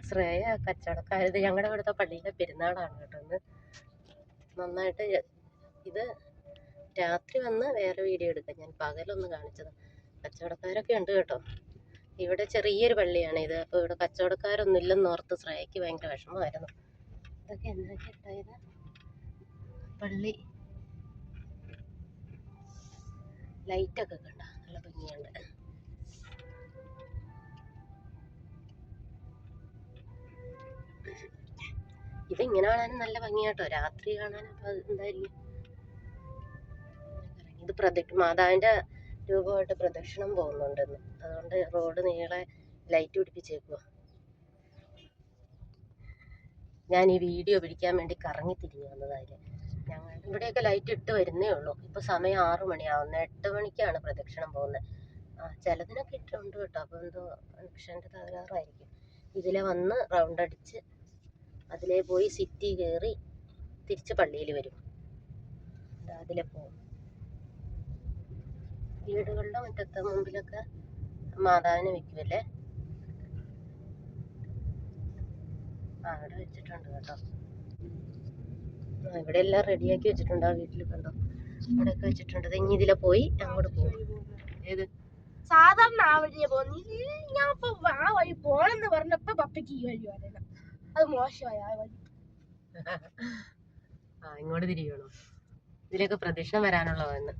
ശ്രേയ കച്ചവടക്കാരത് ഞങ്ങളുടെ ഇവിടുത്തെ പള്ളിയിലെ പെരുന്നാളാണ് കേട്ടോ. ഒന്ന് നന്നായിട്ട് ഇത് രാത്രി വന്ന് വേറെ വീഡിയോ എടുക്കാം. ഞാൻ പകലൊന്ന് കാണിച്ചത്. കച്ചവടക്കാരൊക്കെ ഉണ്ട് കേട്ടോ. ഇവിടെ ചെറിയൊരു പള്ളിയാണ് ഇത്. അപ്പോൾ ഇവിടെ കച്ചവടക്കാരൊന്നും ഇല്ലെന്ന് ഓർത്ത് ശ്രേയയ്ക്ക് ഭയങ്കര വിഷമമായിരുന്നു. ഇതൊക്കെ എന്തൊക്കെ ഉണ്ടായത്? പള്ളി ലൈറ്റൊക്കെ കണ്ട നല്ല ഭംഗിയുണ്ട്. ഇതിങ്ങനെ കാണാനും നല്ല ഭംഗിയാട്ടോ, രാത്രി കാണാൻ. അപ്പൊ എന്തായിരിക്കും ഇത് മാതാവിന്റെ രൂപമായിട്ട് പ്രദക്ഷിണം പോകുന്നുണ്ടെന്ന്. അതുകൊണ്ട് റോഡ് നീളെ ലൈറ്റ് പിടിപ്പിച്ചേക്കുക. ഞാൻ ഈ വീഡിയോ പിടിക്കാൻ വേണ്ടി കറങ്ങി തിരിഞ്ഞു വന്നതായിരുന്നു. ഞങ്ങൾ ഇവിടെയൊക്കെ ലൈറ്റ് ഇട്ട് വരുന്നേ ഉള്ളൂ. ഇപ്പൊ സമയം 6 മണിയാവുന്നത്. 8 മണിക്കാണ് പ്രദക്ഷിണം പോകുന്നത്. ചിലതിനൊക്കെ ഇട്ടുണ്ട് കേട്ടോ. അപ്പൊ എന്തോ കണക്ഷന്റെ തകരാറായിരിക്കും. ഇതിലെ വന്ന് റൗണ്ട് അടിച്ച് അതിലേ പോയി സിറ്റി കയറി തിരിച്ച് പള്ളിയിൽ വരും. അതിലെ പോകും. വീടുകളുടെ മുറ്റത്തെ മുമ്പിലൊക്കെ മാതാവിനെ വെക്കുമല്ലേ. അവിടെ വെച്ചിട്ടുണ്ട് കേട്ടോ. ഇവിടെ എല്ലാം റെഡിയാക്കി വെച്ചിട്ടുണ്ട്. ആ വീട്ടിൽ കണ്ടോ, അവിടെയൊക്കെ വെച്ചിട്ടുണ്ട്. ഇനി ഇതിലെ പോയി അങ്ങോട്ട് പോകും. ഏത് സാധാരണ ആ വഴിയെ പോകുന്നു. ഞാൻ ഇപ്പൊ ആ വഴി പോണെന്ന് പറഞ്ഞപ്പോ പപ്പയ്ക്ക് ഈ വഴി പറയണം. അത് മോശമായ ആ വഴി. ഇങ്ങോട്ട് തിരിയണോ? ഇതിലൊക്കെ പ്രദക്ഷിണം വരാനുള്ളതെന്ന്.